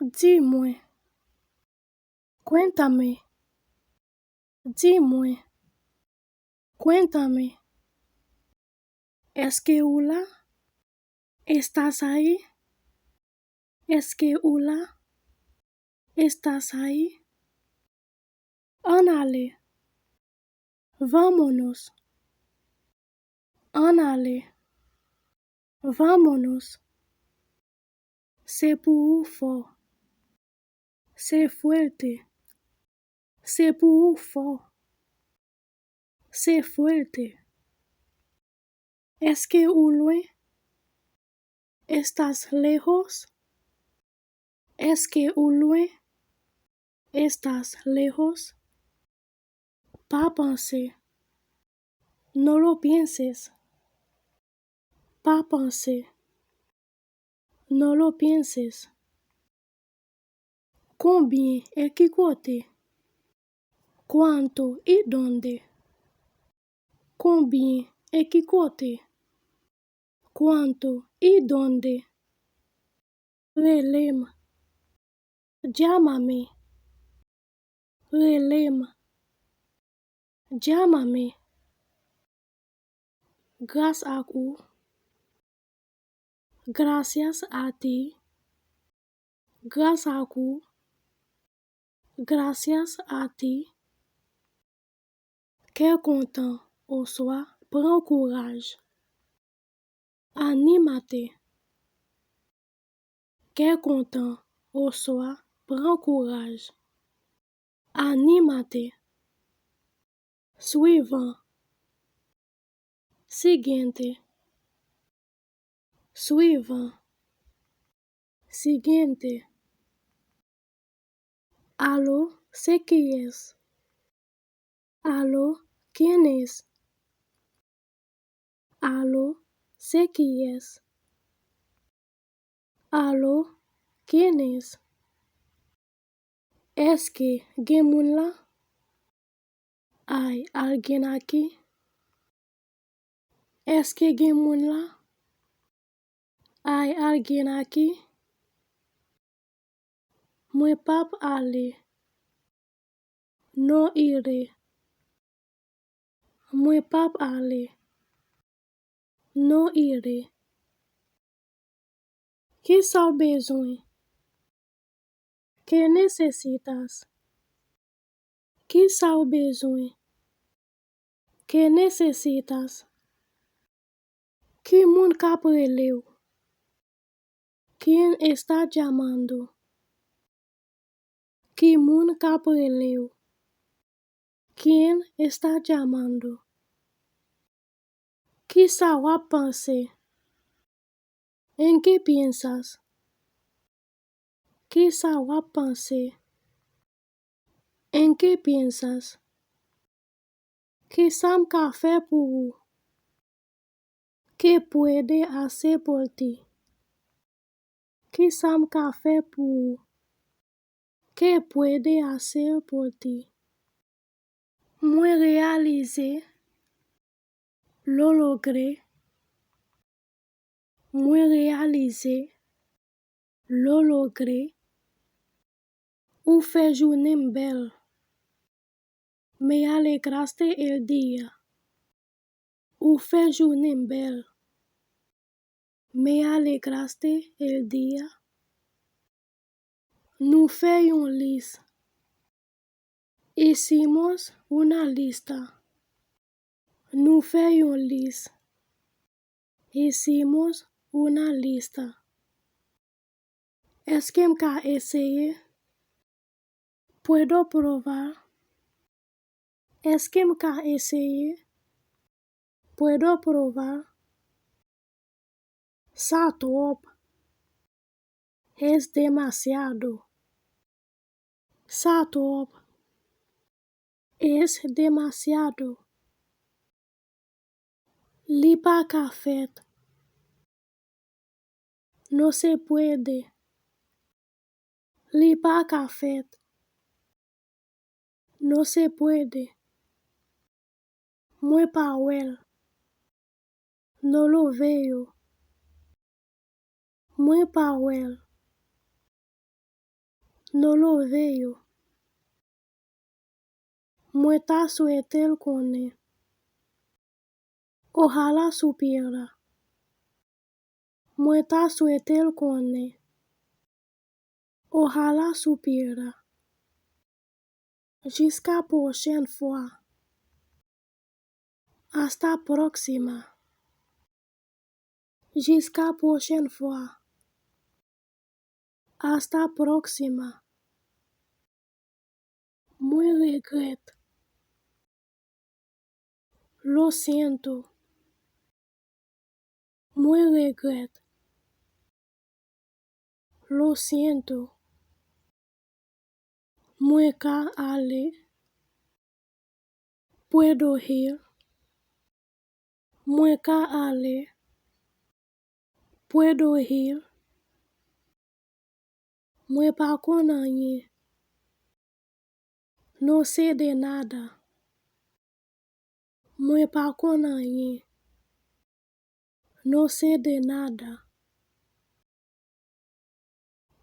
Dis-moi, cuéntame, dis-moi, cuéntame. ¿Es que hola? ¿Estás ahí? ¿Es que hola? ¿Estás ahí? Ándale, vámonos. Ándale, vámonos. C'est pour fort. C'est fuerte. C'est pour fort. C'est fuerte. ¿Es que loin? ¿Estás lejos? ¿Es que loin? ¿Estás lejos? Pas penser. No lo pienses. Pas penser. No lo pienses. Combien et qué côté? ¿Cuánto y dónde? Combien et qué côté? ¿Cuánto y dónde? Relève. Llámame. Relève. Llámame. Grâce à vous. Gracias a ti. Grâce à vous. Gracias a ti. Quel content au soir. Prends courage. Anímate. Quel content au soir. Prends courage. Anímate. Suivant. Siguiente. Suivant. Siguiente. Aló, sé que es. Aló, ¿quién es? Aló, sé que es. Aló, ¿quién es? Es que Gemunla. ¿Hay alguien aquí? Es que Gemunla. ¿Hay alguien aquí? Moi pap aller. No iré. Moi pap aller. No iré. ¿Qué ça besoin? ¿Qué necesitas? ¿Qué ça besoin? ¿Qué necesitas? ¿Qué mun capreleu? ¿Quién está llamando? ¿Qué mun capreleu? ¿Quién está llamando? ¿Qué ça va penser? ¿En qué piensas? ¿Qué ça va penser? ¿En qué piensas? ¿Qué Sam café pour? ¿Qué puede hacer por ti? ¿Qué Sam café pour? ¿Qué puede hacer por ti? Moi réalisé. Lo logré. Moi réalisé. Lo logré. Ou fait journée belle. Me alegraste el día. Ou fait journée belle. Me alegraste el día. Nous fayons liste. Hicimos una lista. Nous fayons liste. Hicimos una lista. ¿Es que me essayer? ¿Puedo probar? ¿Es que me essayer? ¿Puedo probar? Ça trop. Es demasiado. Ça trop. Es demasiado. Lipa café. No se puede. Lipa café. No se puede. Moi pawel. No lo veo. Moi pawel. non love yo. Mwen ta souhaité l konnen. Ojalá supiera. Mwen ta souhaité l konnen. Ojalá supiera. Jusqu'à prochaine fois. Hasta próxima. Jusqu'à prochaine fois. Hasta próxima. Mwen regrette. Lo siento. Mwen regrette. Lo siento. Mwen ka ale. Puedo ir. Mwen ka ale. Puedo ir. Mwen pa konan yen. No sé de nada. Mwen pa konan yen. No sé de nada.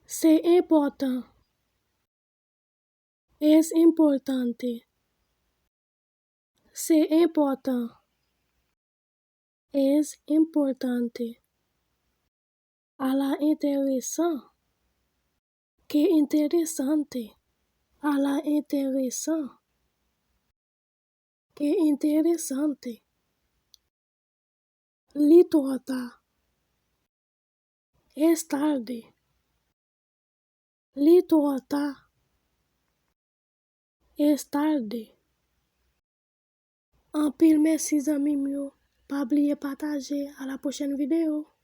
C'est important. Es importante. C'est important. Es importante. A la intéressant. Que interesante. A la intéressant. Que interesante. Li torta. Es tarde. Li torta. Es tarde. En pile merci zami mio. Pas oublier partager. À la prochaine vidéo.